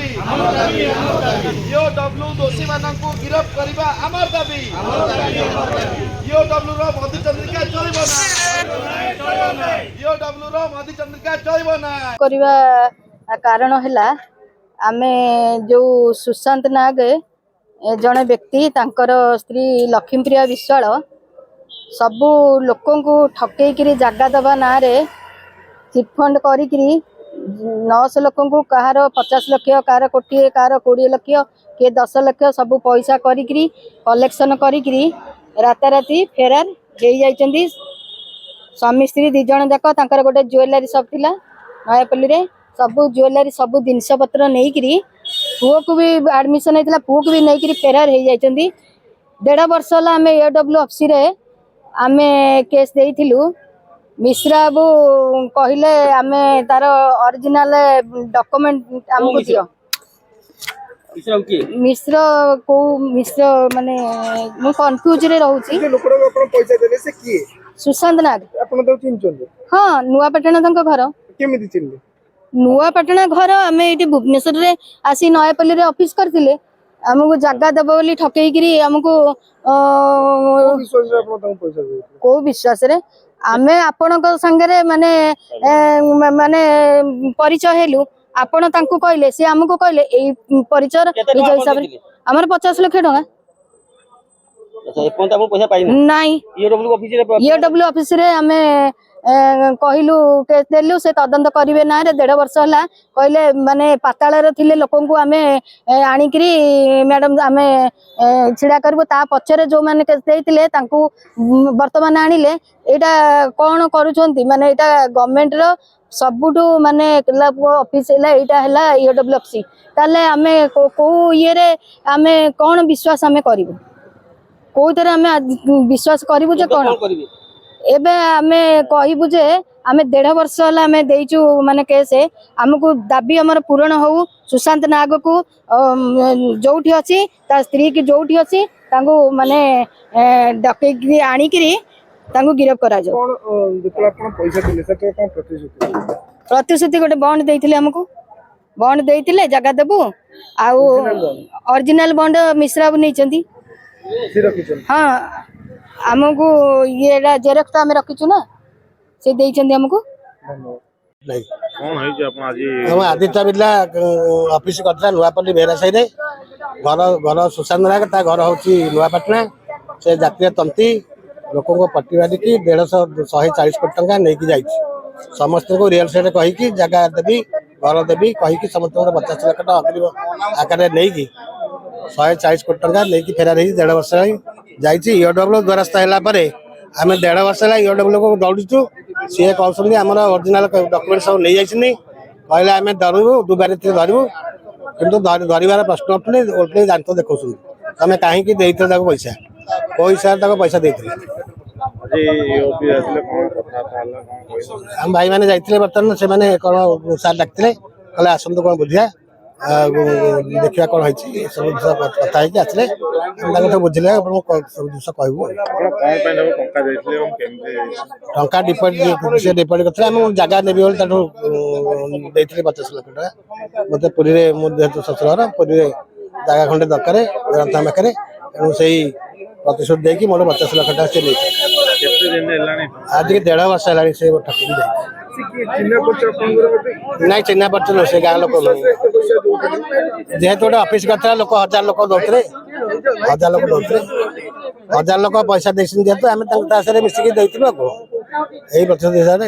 दाबी ईओडब्ल्यू दोषी मानक गिरफ करने आमर दाबी ईओडब्ल्यू मधुचंद्रिका चलना ईओडब्ल्यू मधुचंद्रिका चलना करवा कारण है आमे जो सुशांत नाग जड़े व्यक्ति तांकर स्त्री लक्ष्मीप्रिया विश्वाल सबू लोक ठकईकरी जगह दबा ना चिटफंड करी 900 लोक कहार 50 लाख कहार कोटी कहार 20 लाख किए 10 लाख सब पैसा करी कलेक्शन करी राताराति फेरार हो जाती स्वामी स्त्री दी जन जाक गोटे ज्वेलरी सब थिला नयापल्ली रे सब ज्वेलरी सब जिनस पत्र नहीं पुओ को भी एडमिशन होता पुओ को भी नहीं फेरार हो जाती 1.5 वर्ष है आम ईओडब्ल्यू ऑफिस रे आमे केस देइथिलु मिश्रा बाबू कहले आमे तार ओरिजिनल डॉक्यूमेंट हमको दियो मिश्र को मिश्र माने मु कंफ्यूज रे रहउची लोकरो अपन पैसा देले से किए सुशांत नाग अपन तो चिन चंदे हां नुआपाटना तंक घर केमिति चिनले नुआपाटना घर आमे एटी भुवनेश्वर रे आसी नयापल्ली रे ऑफिस करथिले हमको जगह दब बोली ठकईकरी हमको को विश्वास रे आमे आपनक संगे माने माने परिचय हेलु आपण तांको कहले से हमको कहले एई परिचय निज हिसाब रे हमर 50 लाख टका अच्छा एपन त पैसा पाइ नाही ईओडब्ल्यू ऑफिस रे आमे कहलु केस देलु से तदंत करिवे ना रे 1.5 वर्ष हला कहले माने पाताल रे थिले लोकन को आमे आनिकरी मैडम आमे छिड़ा करबो ता पछरे जो माने केस देइतिले तांको वर्तमान आनिले एटा कोन करूछंती माने एटा गवर्नमेंट रो सबुटू माने ऑफिस हैला एटा हैला ईओडब्ल्यू ऑफिस ताले आमे को ये रे आमे कोन विश्वास आमे करिवो को तरह आमे विश्वास करिवो जे कोन एबे आमे कहबू जे आमे 1.5 वर्ष हला आमे देइचु माने केस हमको दाबी हमर पूर्ण हो सुशांत नाग को जोठी अछि ता स्त्री की जोठी अछि तांगो माने डकई आनी करी तांगो गिरफ करा जो कोन जेतला अपन पैसा देले से कोन प्रतिश्रुति गोटे बॉन्ड देइथिले हमको बॉन्ड देइथिले जगह देबू आ ओरिजिनल बॉन्ड मिश्रा नै चंदी हां हमको ये जेरक्स आम रखीचु ना से देइछंदी हमको नहीं कौन है जे अपन आज हम आदित्य बिरला ऑफिस करता नुआपल्ली बेरा साई रे घर घर सुशांत नाग ता घर होची नुआपाटना से जातीय तंती लोकों को पट्टीवादी की 140 कोटी टंका नहीं की जाई समस्त को रियल एस्टेट कहि की जगह देबी घर देबी कहि की समस्त को 50 लाख टका अग्रिम आकार नहीं की 140 कोटी टंका नहीं की फेरार 1.5 वर्ष जाइए ईओडब्ल्यू द्वारस्थ है आम 1.5 वर्ष है ईओडब्ल्यू को दौड़ीचु सी कहते आम ओरिजिनल डॉक्यूमेंट सब नहीं जाइए कहले आम धरबू दुबारे धरबू कितु धरबार प्रश्न उठुनी उठे दांत देखा तुम कहीं पैसा को हिसाब तक पैसा देते हम भाई मैंने जाइए बर्तमान से कौन सार डाकते कहले आसतु कौन बुझिया देखा कौन है सब कथा आसले बुझे सब जिस कहूँ टंका डिपोजिट से डिपोजिट करते जगह नेबी 50 लाख टका मत पुरी जेहतु शशुर पुरी जगह खंडे दरकार पाखे तेणु से प्रतिश्रुति देकी मोर 50 लाख टका से आज के 1.5 वर्ष है से ठकी जाए नहीं चिन्ह परिचय से गाँव लोक जेहेतु गोटे ऑफिस करता लोक 1000 लोक दौरे 1000 लोक दौरे 1000 लोक पैसा देते जेहतु आम मिसिकी यही प्रतिशत हिसाब से।